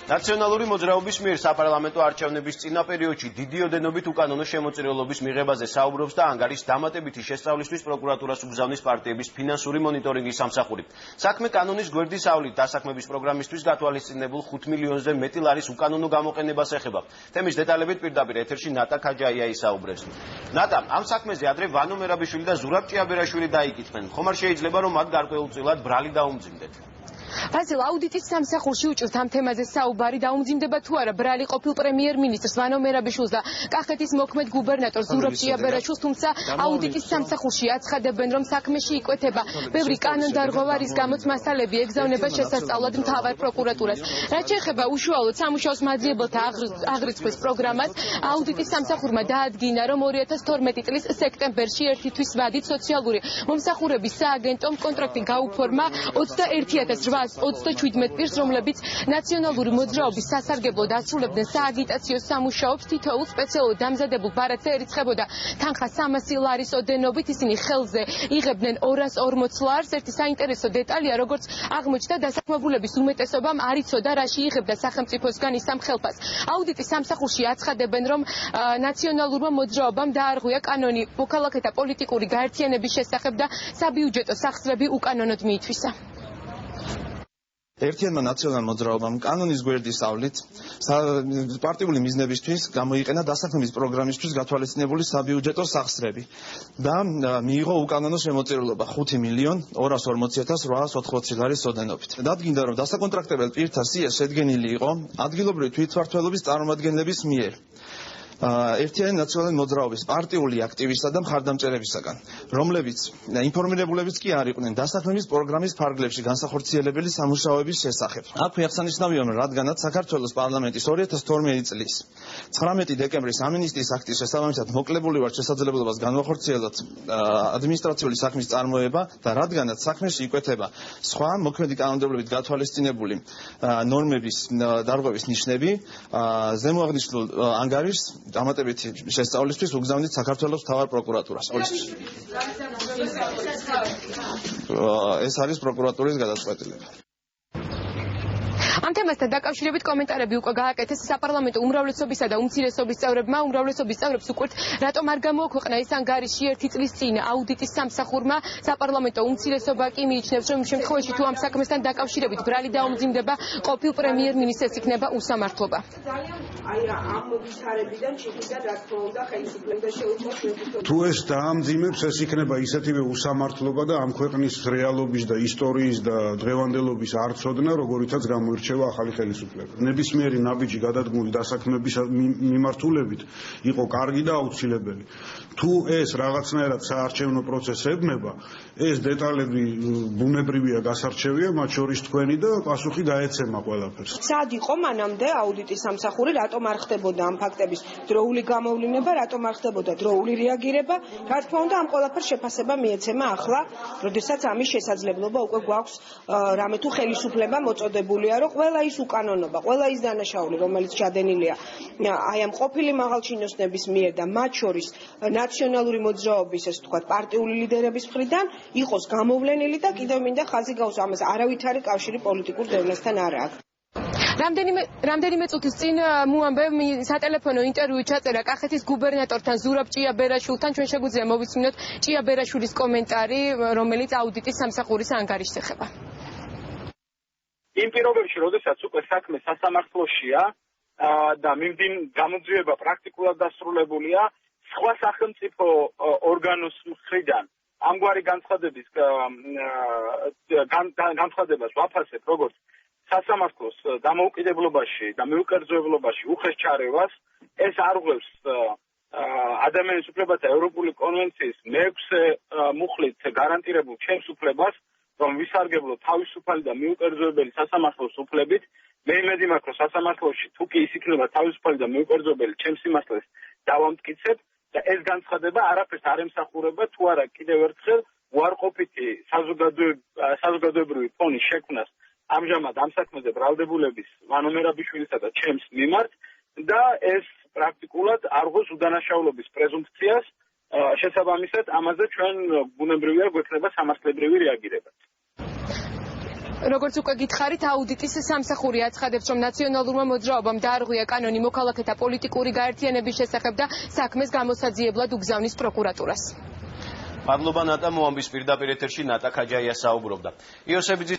ნაციონალური მოძრაობის მიერ საპარლამენტო არჩევნების წინა პერიოდში დიდი ოდენობით უკანონო შემოწირულობის მიღებაზე საუბრობს და ანგარიშს დამატებითი შესწავლისთვის პროკურატურას უგზავნის პარტიების ფინანსური მონიტორინგის სამსახური. საქმე კანონის გვერდის ავლით დასაქმების პროგრამისთვის გათვალისწინებულ 5 მილიონზე მეტი ლარის უკანონო გამოყენებას ეხება. თემის დეტალებით პირდაპირ ეთერში ნატა ქაჯაია ისაუბრებს. ნატა, ამ საქმეზე ადრე ვანო მერაბიშვილი და ზურაბ ჭიაბერაშვილი დაიკითხნენ. ხომ არ შეიძლება რომ მათ გარკვეულწილად ბრალი დაუმძიმდეთ? ფაზილ აუდიტის სამსახურში უჭირთ ამ თემაზე საუბარი დაუმძიმდება თუ არა ბრალი ყოფილ პრემიერ-მინისტრს ვანო მერაბიშვილს და კახეთის მოქმედ გუბერნატორს ზურაბ ჭიაბერაშვილს, თუმცა აუდიტის სამსახურში აცხადებენ, რომ საქმეში იკვეთება ბევრი კანონდარღვევა, რის გამოც მასალები ეგზავნება შესასწავლად მთავარ პროკურატურას. რაც შეეხება უშუალოდ სამუშაოს მაძიებელთა აღრიცხვის პროგრამას, აუდიტის სამსახურმა დაადგინა, რომ 2012 წლის სექტემბერში ერთი თვის ვადით სოციალური მომსახურების სააგენტომ კონტრაქტი გაუფორმა 21,827 პირს, რომლებიც ნაციონალური მოძრაობის სასარგებლოდ ასრულებდნენ სააგიტაციო სამუშაობს. თითოეულ სპეციალურად დამზადებულ ბარათზე ერიცხებოდა თანხა 300 ლარის ოდენობით. ისინი ხელზე იღებდნენ 240 ლარს. ერთი საინტერესო დეტალია, როგორც აღმოჩნდა, დასაქმებულების უმეტესობამ არ იცოდა, რაში იღებდა სახელმწიფოსგან ის ამ ხელფას. აუდიტის სამსახურში აცხადებენ, რომ ნაციონალურმა მოძრაობამ დაარღვია კანონი მოქალაქეთა პოლიტიკური გაერთიანების შესახებ და საბიუჯეტო სახსრები უკანონოდ მიითვისა. ერთიანმა ნაციონალურ მოძრაობამ კანონის გვერდის ავლით პარტიული მიზნებისთვის გამოიყენა დასაქმების პროგრამისთვის გათვალისწინებული საბიუჯეტო სახსრები და მიიღო უკანონო შემოწირულობა 5,240,880 ლარის ოდენობით. დადგინდა, რომ დასაკონტრაქტებელ პირთა სია შედგენილი იყო ადგილობრივი თვითმმართველობის წარმომადგენლების მიერ. ერთიანი ნაციონალური მოძრაობის პარტიული აქტივისტთა და მხარდამჭერებისაგან, რომლებიც ინფორმირებულებიც კი არ იყვნენ დასაქმების პროგრამის ფარგლებში განსახორციელებელი სამუშაოების შესახებ. აქვე აღსანიშნავია, რომ რადგანაც საქართველოს პარლამენტის 2012 წლის 19 დეკემბრის ამინისტიის აქტის შესაბამისად მოკლებული ვარ შესაძლებლობას განვახორციელოთ ადმინისტრაციული საქმის წარმოება და რადგანაც საქმეში იკვეთება სხვა მოქმედი კანონმდებლობით გათვალისწინებული ნორმების დარღვევის ნიშნები, ზემოაღნიშნულ ანგარიშს დამატებითი შესწავლისთვის უგზავნით საქართველოს მთავარ პროკურატურას. ეს არის პროკურატურის გადაწყვეტილება. ამ თემასთან დაკავშირებით კომენტარები უკვე გააკეთეს საპარლამენტო უმრავლესობისა და უმცირესობის წევრებმა. უმრავლესობის წევრებს უკვე რატომ არ გამოაქვეყნა ეს ანგარიში ერთი წლის წინ აუდიტის სამსახურმა. საპარლამენტო უმცირესობა კი მიიჩნევს, რომ შემთხვევაში თუ ამ საქმესთან დაკავშირებით ბრალი დაუმძიმდება, ყოფილ პრემიერ-მინისტრს იქნება უსამართლობა. თუ ეს დაამძიმებს, ეს იქნება ისეთივე უსამართლობა და ამ ქვეყნის რეალობის და ისტორიის და დღევანდელობის არცოდნა, როგორიცაც გამოირჩევა ახალი ხელისუფლება. ნებისმიერი ნაბიჯი გადადგმული დასაქმების მიმართულებით იყო კარგი და აუცილებელი. თუ ეს რაღაცნაირად საარჩევნო პროცესს ებმება, ეს დეტალები ბუნებრივია გასარჩევია, მათ შორის თქვენი და პასუხი დაეცემა ყველაფერს. სად იყო მანამდე აუდიტის სამსახური, რატომ არ ხდებოდა ამ ფაქტების დროული გამოვლინება, რატომ არ ხდებოდა დროული რეაგირება? რა თქმა უნდა, ამ ყველაფერს შეფასება მიეცემა ახლა, როდესაც ამის შესაძლებლობა უკვე გვაქვს, რამე თუ ხელისუფლება მოწოდებულია, რომ ყველა ის უკანონობა, ყველა ის დანაშაული, რომელიც ჩადენილია აი ამ ყოფილი მაღალჩინოსნების მიერ და მათ შორის ნაციონალური მოძრაობის, ეს ვთქვათ, პარტიული ლიდერების მხრიდან იყოს გამოვლენილი და კიდევ მინდა ხაზი გავუსვა, ამას არავითარი კავშირი პოლიტიკურ დევნასთან არ აქვს. რამდენიმე წუთის წინ მოამბე სატელეფონო ინტერვიუ ჩაწერა კახეთის გუბერნატორთან ზურაბ ჭიაბერაშვილთან. ჩვენ შეგვიძლია მოვისმინოთ ჭიაბერაშვილის კომენტარი, რომელიც აუდიტის სამსახურის ანგარიშს ეხება. იმ პირობებში, როდესაც უკვე საქმე სასამართლოშია და გამოძიება პრაქტიკულად დასრულებულია, სხვა სახელმწიფო ორგანოს მხრიდან ამგვარი განცხადებას ვაფასებ, როგორც სასამართლოს დამოუკიდებლობაში და მიუკერძოებლობაში უხეშ ჩარევას. ეს არღვევს ადამიანის უფლებათა ევროპული კონვენციის მე-6 მუხლით გარანტირებულ ჩემს უფლებას, რომ ვისარგებლო თავისუფალი და მიუკერძოებელი სასამართლოს უფლებით. მე იმედი მაქვს, რომ სასამართლოში თუ კი ის იქნება თავისუფალი და მიუკერძოებელი, ჩემს სიმართლეს დავამტკიცებ და ეს განცხადება არაფერს არ ემსახურება თუ არა კიდევ ერთხელ უარყოფითი საზოგადოებრივი ფონის შექმნას ამჟამად ამ საქმეზე ბრალდებულების ვანო მერაბიშვილისა და ჩემს მიმართ და ეს პრაქტიკულად არღვევს უდანაშაულობის პრეზუმპციას. შესაბამისად, ამაზე ჩვენ ბუნებრივია გვექნება სამართლებრივი რეაგირება. როგორც უკვე გითხარით, აუდიტის სამსახური აცხადებს, რომ ნაციონალურმა მოძრაობამ დაარღვია კანონი მოქალაქეთა პოლიტიკური გაერთიანების შესახებ და საქმეს გამოსაძიებლად უგზავნის პროკურატურას. მადლობა ნატა, მოამბის პირდაპირ ეთერში ნატა ქაჯაია საუბრობდა. იოსებიძის